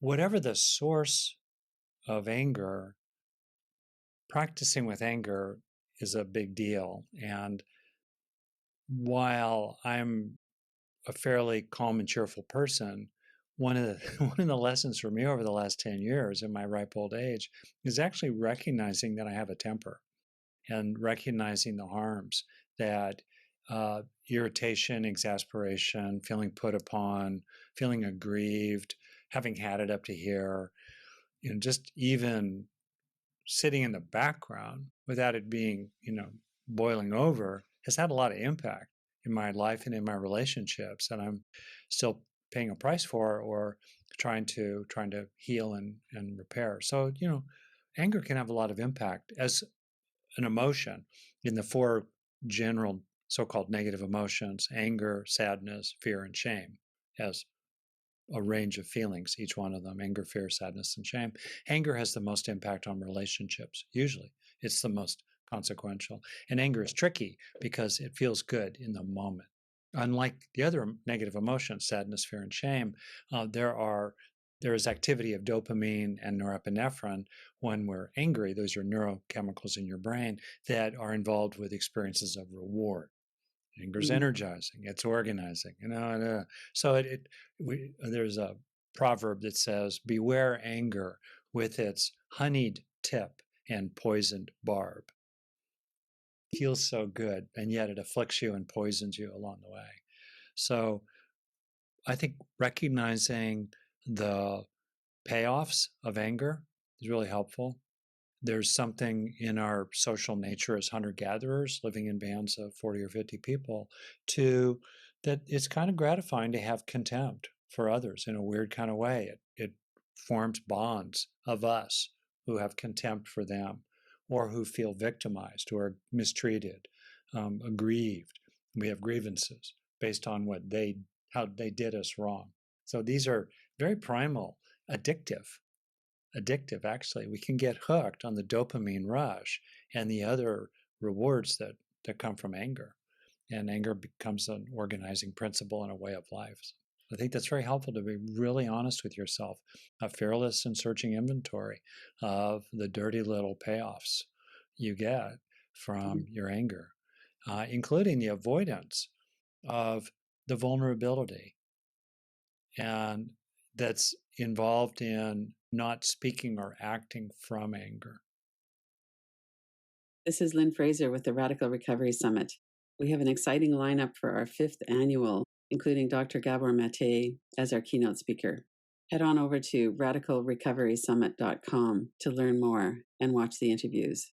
whatever the source of anger, practicing with anger is a big deal. And while I'm a fairly calm and cheerful person, one of the one of the lessons for me over the last 10 years in my ripe old age is actually recognizing that I have a temper and recognizing the harms that irritation, exasperation, feeling put upon, feeling aggrieved, having had it up to here, just even sitting in the background without it being, boiling over has had a lot of impact in my life and in my relationships. And I'm still paying a price for or trying to heal and repair. So, anger can have a lot of impact as an emotion in the four general so-called negative emotions: anger, sadness, fear, and shame, as a range of feelings, each one of them: anger, fear, sadness, and shame. Anger has the most impact on relationships. Usually it's the most consequential. And anger is tricky because it feels good in the moment. Unlike the other negative emotions, sadness, fear, and shame, there is activity of dopamine and norepinephrine when we're angry. Those are neurochemicals in your brain that are involved with experiences of reward. Anger's energizing. It's organizing. So there's a proverb that says, "Beware anger with its honeyed tip and poisoned barb." Feels so good, and yet it afflicts you and poisons you along the way. So I think recognizing the payoffs of anger is really helpful. There's something in our social nature as hunter-gatherers living in bands of 40 or 50 people that it's kind of gratifying to have contempt for others in a weird kind of way. It forms bonds of us who have contempt for them or who feel victimized or mistreated, aggrieved. We have grievances based on how they did us wrong. So these are very primal, addictive, actually. We can get hooked on the dopamine rush and the other rewards that come from anger. And anger becomes an organizing principle and a way of life. So I think that's very helpful to be really honest with yourself, a fearless and searching inventory of the dirty little payoffs you get from your anger, including the avoidance of the vulnerability and that's involved in not speaking or acting from anger. This is Lynn Fraser with the Radical Recovery Summit. We have an exciting lineup for our 5th annual, including Dr. Gabor Maté as our keynote speaker. Head on over to radicalrecoverysummit.com to learn more and watch the interviews.